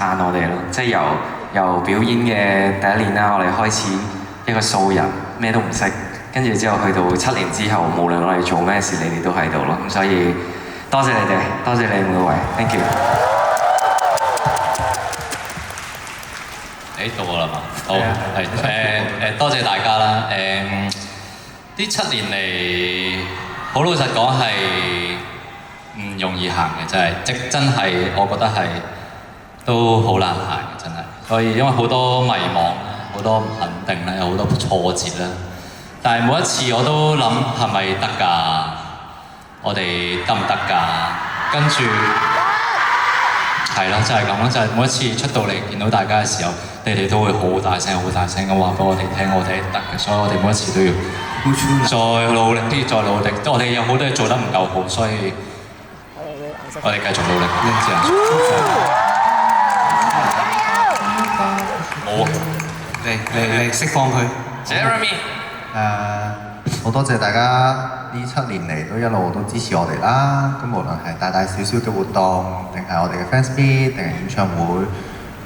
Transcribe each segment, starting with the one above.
撐我哋咯，即係由表演嘅第一年啦，我哋開始一個素人，咩都唔識，跟住之後去到7年之後，無論我哋做咩事，你哋都喺度咯，咁所以多謝你哋，多謝你每位 ，thank you。到我啦嘛，好係多謝大家啦。呢7年嚟，好老實講係唔容易行嘅，真係我覺得係都好難行嘅，真係。所以因為好多迷茫，好多唔肯定啦，有好多挫折啦。但係每一次我都諗係咪得㗎？我哋得唔得㗎？跟住係咯，就係咁咯，就係每一次出到嚟見到大家嘅時候，你哋都會好大聲咁話俾我哋聽，我哋係得嘅，所以我哋每一次都要再努力啲，再努力。我哋有好多嘢做得唔夠好，所以我哋繼續努力。冇嚟釋放佢 ，Jeremy。好多謝大家呢7年嚟都一路都支持我哋啦。咁無論係大大小小嘅活動，定係我哋嘅 fans meet，定係演唱會，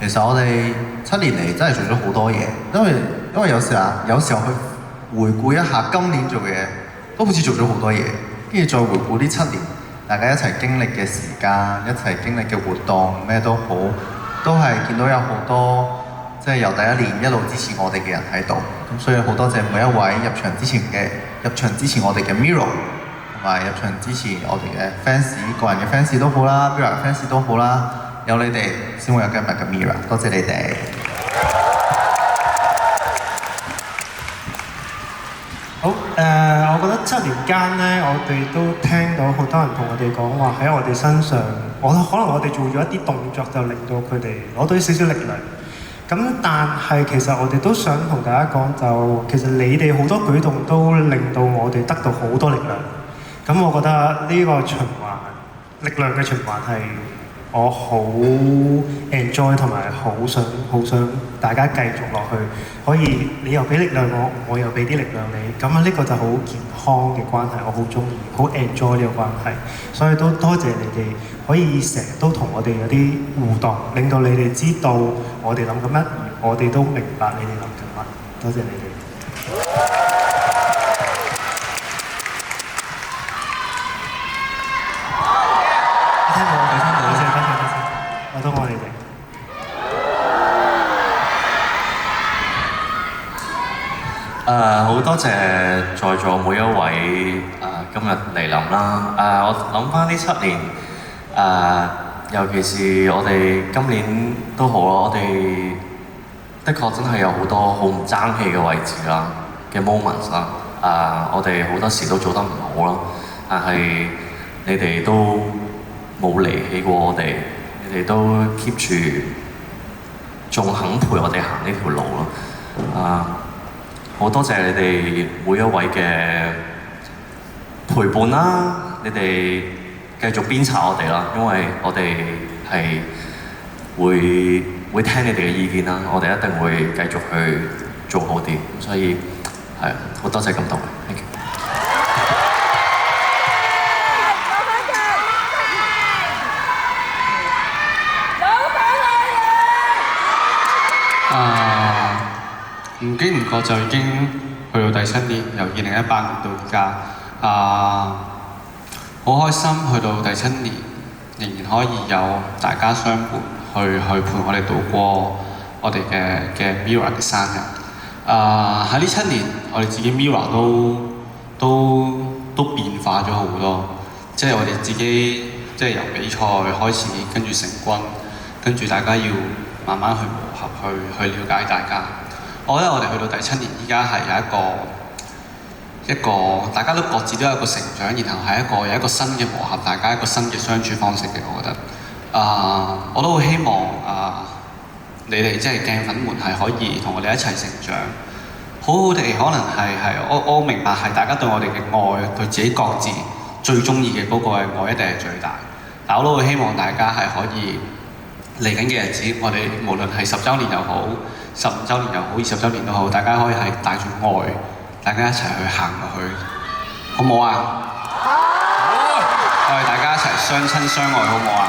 其實我哋7年嚟真係做咗好多嘢。因為有時候去回顧一下今年做嘅嘢，都好似做咗好多嘢。跟住再回顧呢7年，大家一齊經歷嘅時間，一齊經歷嘅活動，咩都好，都係見到有好多。即係由第一年一路支持我哋嘅人喺度，咁所以好多謝每一位入場支持我哋嘅 Mirror， 同埋入場支持我哋嘅 fans， 個人嘅 fans 都好啦 ，Mirror 嘅 fans 都好啦，有你哋先會有今日嘅 Mirror， 多謝你哋。好我覺得7年間呢，我哋都聽到好多人同我哋講話喺我哋身上，可能我哋做咗一啲動作，就令到佢哋攞到少少力量。咁但係其實我哋都想同大家講，就其實你哋好多舉動都令到我哋得到好多力量。咁我覺得呢個循環力量嘅循環係我好 enjoy 同埋好想大家繼續落去。可以你又俾力量我，我又俾啲力量你，咁呢個就好健康嘅關係，我好中意，好 enjoy 呢個關係。所以都多謝你哋可以成日都同我哋有啲互動，令到你哋知道我哋諗緊乜，我哋都明白你哋諗緊乜。多謝你哋。聽到先，我都愛你哋。好多謝在座每一位今日嚟臨啦。我諗翻呢7年，尤其是我哋今年都好咯，我哋的確真係有好多好唔爭氣嘅位置啦嘅 moments 啦。我哋好多時都做得唔好啦，但係你哋都冇離棄過我哋，你哋都 keep 住仲肯陪我哋行呢條路咯。好多謝你哋每一位嘅陪伴啦，你哋繼續鞭策我哋啦，因為我哋係會聽你哋嘅意見啦，我哋一定會繼續去做好啲，所以係好多謝咁多位 ，thank you。唔經唔覺就已經去到第7年，由2018年到而家，好開心去到第7年，仍然可以有大家相伴，去陪我哋度過我哋嘅 Mirror 嘅生日。喺呢7年，我哋自己 Mirror 都變化咗好多，即係我哋自己即係由比賽開始，跟住成軍，跟住大家要慢慢去磨合，去了解大家。我覺得我哋去到第7年，依家係有一個大家都各自都有一個成長，然後係有一個新嘅磨合，大家一個新嘅相處方式嘅。我覺得，我都好希望你哋即係鏡粉們係可以同我哋一齊成長，好好地可能係我明白係大家對我哋嘅愛，對自己各自最中意嘅嗰個愛一定係最大，但我都好希望大家係可以嚟緊嘅日子，我哋無論係10週年又好，15週年又好，20週年都好，大家可以係帶住愛，大家一齊去行落去，好唔好啊？好！我哋大家一齊相親相愛，好唔好啊？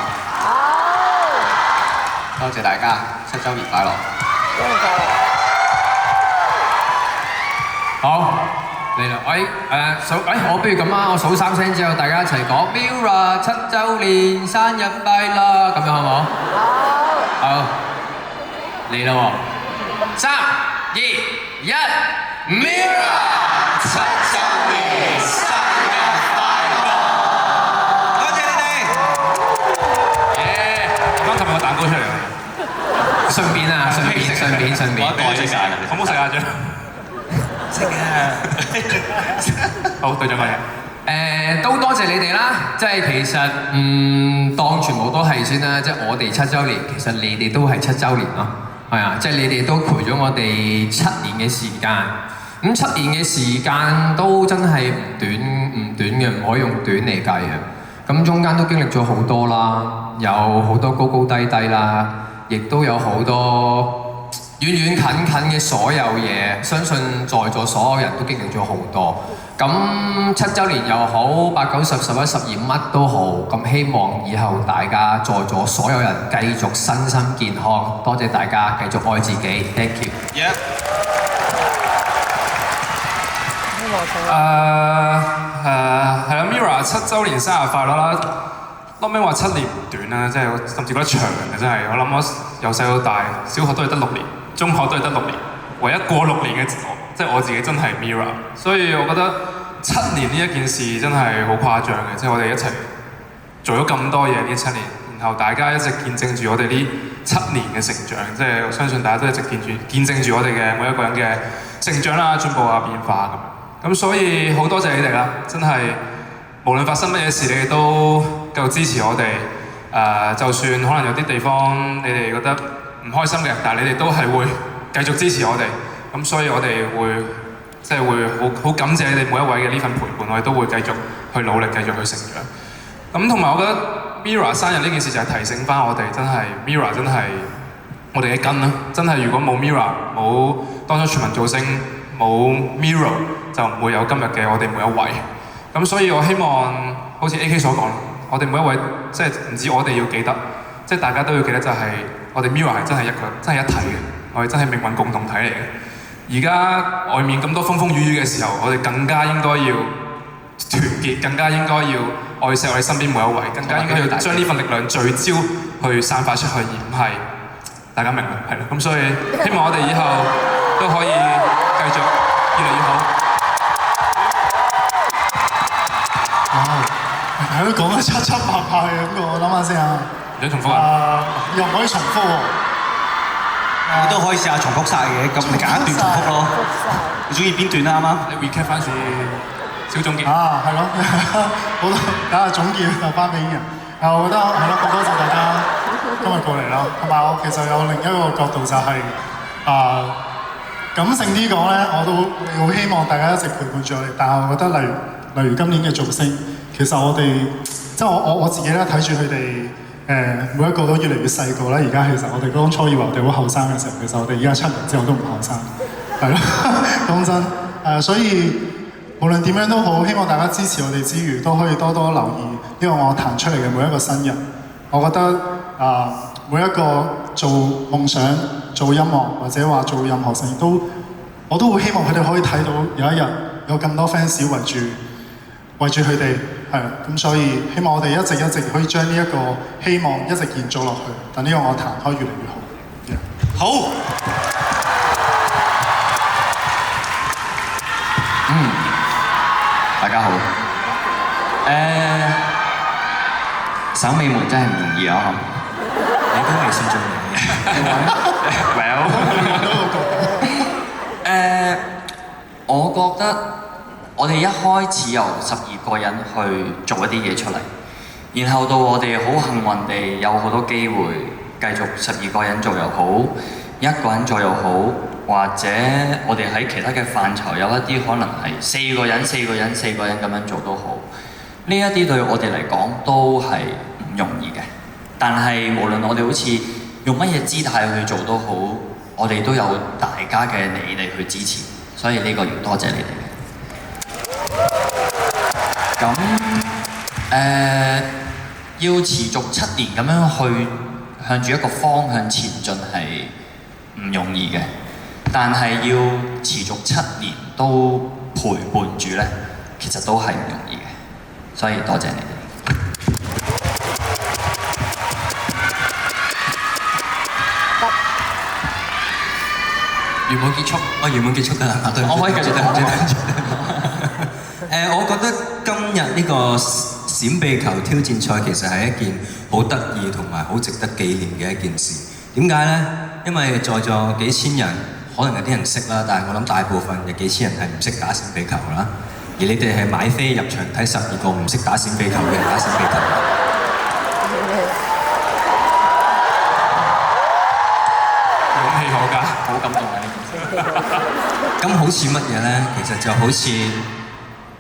好！多謝大家7週年快樂！好嚟啦！我不如咁啊，我數3聲之後，大家一齊講 Mirror 7週年生日快樂，咁樣好唔好？好，嚟啦喎！3、2、1 ，Mirror 7週年生日快樂！多謝你哋。耶！啱琴日個蛋糕出嚟啊！順便，我一個食晒，好唔好食啊？張？食啊！好，對咗乜嘢？都多謝你哋啦，即係其實當全部都係先啦，即係我哋7週年，其實你哋都係7週年咯，係啊，即係你哋都陪咗我哋7年嘅時間，咁7年嘅時間都真係唔短嘅，唔可以用短嚟計嘅，咁中間都經歷咗好多啦，有好多高高低低啦，亦都有好多遠遠近近嘅所有嘢，相信在座所有人都經歷咗好多。咁7週年又好，8、9、10、11、12乜都好，咁希望以後大家在座所有人繼續身心健康。多謝大家繼續愛自己 ，thank you。係啦 ，Mirror 7週年生日快樂啦！後尾話7年唔短啦，即係我甚至覺得長嘅真係。我諗我由細到大，小學都係得6年，中學都係得6年，唯一過6年嘅即係我自己真係 Mirror。所以我覺得7年呢一件事真係好誇張嘅，即係我哋一齊做咗咁多嘢呢7年，然後大家一直見證住我哋呢7年嘅成長，即係我相信大家都一直見證住我哋嘅每一個人嘅成長啦、進步啊、變化咁。咁所以好多謝你哋啦，真係無論發生乜嘢事，你哋都繼續支持我哋。就算可能有啲地方你哋覺得唔開心嘅，但係你哋都係會繼續支持我哋。咁所以我哋會即係會好感謝你哋每一位嘅呢份陪伴，我哋都會繼續去努力，繼續去成長。咁同埋我覺得 Mirror 生日呢件事就係提醒翻我哋，真係 Mirror 真係我哋嘅根啦。真係如果冇 Mirror， 冇當初全民造星，冇 Mirror 就唔會有今日嘅我哋每一位。咁所以我希望好似 AK 所講，我哋每一位即係唔止我哋要記得，即係大家都要記得就係我哋 Mirror 係真係一體嘅，我哋真係命運共同體嚟嘅。而家外面咁多風風雨雨嘅時候，我哋更加應該要團結，更加應該要愛惜我哋身邊每一位，更加應該要將呢份力量聚焦去散發出去，而唔係大家明啦，係啦。咁所以希望我哋以後都可以繼續越嚟越好。係都講得七七八八嘅咁個，我諗下先啊。唔想重複啊？又唔可以重複喎。你都可以試下重複晒嘅，咁你揀一段重複咯。你中意邊段啊？啱啱？你 recap 翻次小總結。啊，係咯，好多搞下總結就翻俾人。我覺得係咯，好多謝大家今日過嚟啦。同埋我其實有另一個角度就係感性啲講咧，我都好希望大家一直陪伴住我哋。但係我覺得例如今年嘅造星，其實我哋即係我自己咧睇住佢哋每一個都越嚟越細個啦。而家其實我哋當初以為我哋好後生嘅時候，其實我哋而家7年之後都唔後生，係咯，講真所以無論點樣都好，希望大家支持我哋之餘，都可以多多留意呢個我彈出嚟嘅每一個新人。我覺得每一個做夢想、做音樂或者話做任何事我都會希望佢哋可以睇到有一日有咁多 fans 圍住佢哋，係咁，所以希望我哋一直可以將呢一個希望一直延續落去，等呢個樂壇可以越嚟越好。Yeah. 好。大家好。守尾門真係唔容易啊！你都未算中意。Well， 我覺得我哋一開始由12個人去做一啲嘢出嚟，然後到我哋好幸運地有好多機會繼續12個人做又好，一個人做又好，或者我哋喺其他嘅範疇有一啲可能係4個人咁樣做都好。呢一啲對我哋嚟講都係唔容易嘅，但係無論我哋好似用乜嘢姿態去做都好，我哋都有大家嘅你哋去支持，所以呢個要多謝你哋嘅。咁要持續7年咁樣向住一個方向前進係唔容易嘅，但係要持續7年都陪伴住咧，其實都係唔容易嘅，所以多謝你哋。原本結束，我原本結束㗎啦，對唔住，我可以繼續我覺得今日呢個閃避球挑戰賽其實係一件好得意同埋好值得紀念嘅一件事。點解呢？因為在座幾千人，可能有啲人識啦，但係我諗大部分嘅幾千人係唔識打閃避球啦。而你哋係買飛入場睇12個唔識打閃避球嘅人打閃避球。勇氣可嘉，好感動啊！呢件事。咁好似乜嘢呢？其實就好似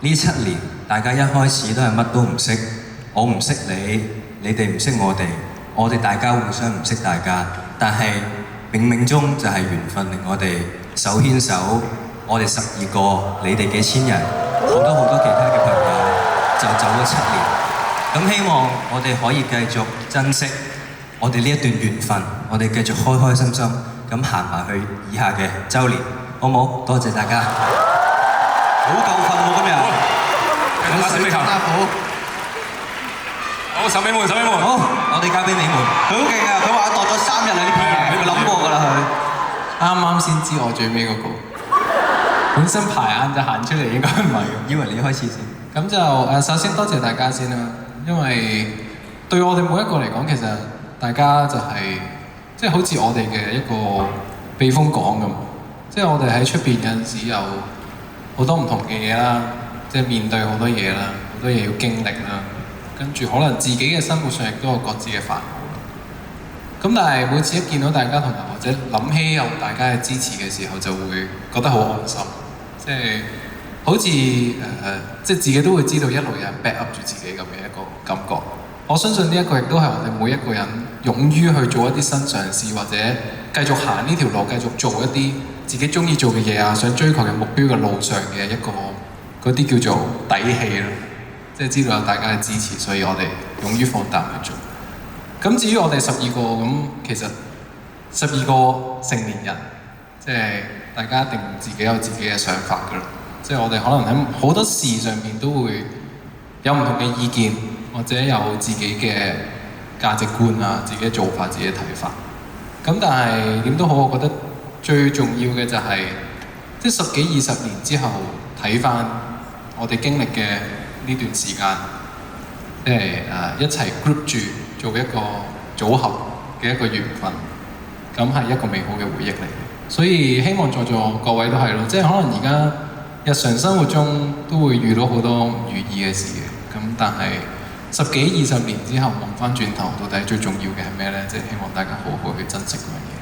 呢7年，大家一開始都係乜都唔識，我唔識你，你哋唔識我哋大家互相唔識大家，但係冥冥中就係緣分令我哋手牽手，我哋12個，你哋幾千人，好多其他嘅朋友就走咗7年。咁希望我哋可以繼續珍惜我哋呢一段緣分，我哋繼續開開心心咁行埋去以下嘅週年，好冇？多謝大家，好夠瞓喎今日，打閃避球，好手尾門，好，我哋交俾美門，佢好勁啊！佢話度咗3日啦呢篇嘢，佢諗過㗎啦佢。啱先知我最尾嗰個，本身排晏就行出嚟應該唔係嘅，以為你開始先。咁就首先多謝大家先啦，因為對我哋每一個嚟講，其實大家就係即係好似我哋嘅一個避風港咁，即係我哋喺出邊有陣時有好多唔同嘅嘢啦，即係面對好多嘢啦，好多嘢要經歷啦，跟住可能自己嘅生活上亦都有各自嘅煩惱。咁但係每次一見到大家同埋或者諗起有大家嘅支持嘅時候，就會覺得好安心，即係好似即係自己都會知道一路有人 back up 住自己咁嘅一個感覺。我相信呢一個亦都係我哋每一個人勇於去做一啲新嘗試，或者繼續行呢條路，繼續做一啲自己中意做嘅嘢啊，想追求嘅目標嘅路上嘅一個嗰啲叫做底氣啦。即係知道有大家嘅支持，所以我哋勇於放膽去做。咁至於我哋12個咁，其實12個成年人，即係大家一定自己有自己嘅想法㗎啦。即係我哋可能喺好多事上面都會有唔同嘅意見，或者有自己嘅價值觀啊、自己嘅做法、自己嘅睇法。咁但係點都好，我覺得最重要嘅就係即係10幾20年之後睇返我哋經歷嘅呢段時間，即係一齊 group 住做一個組合嘅一個緣分，咁係一個美好嘅回憶嚟嘅。所以希望在座各位都係咯，即係可能而家日常生活中都會遇到好多唔如意嘅事嘅，咁但係10幾20年之後望返轉頭，到底最重要嘅係咩呢？即係希望大家好好去珍惜嗰樣嘢。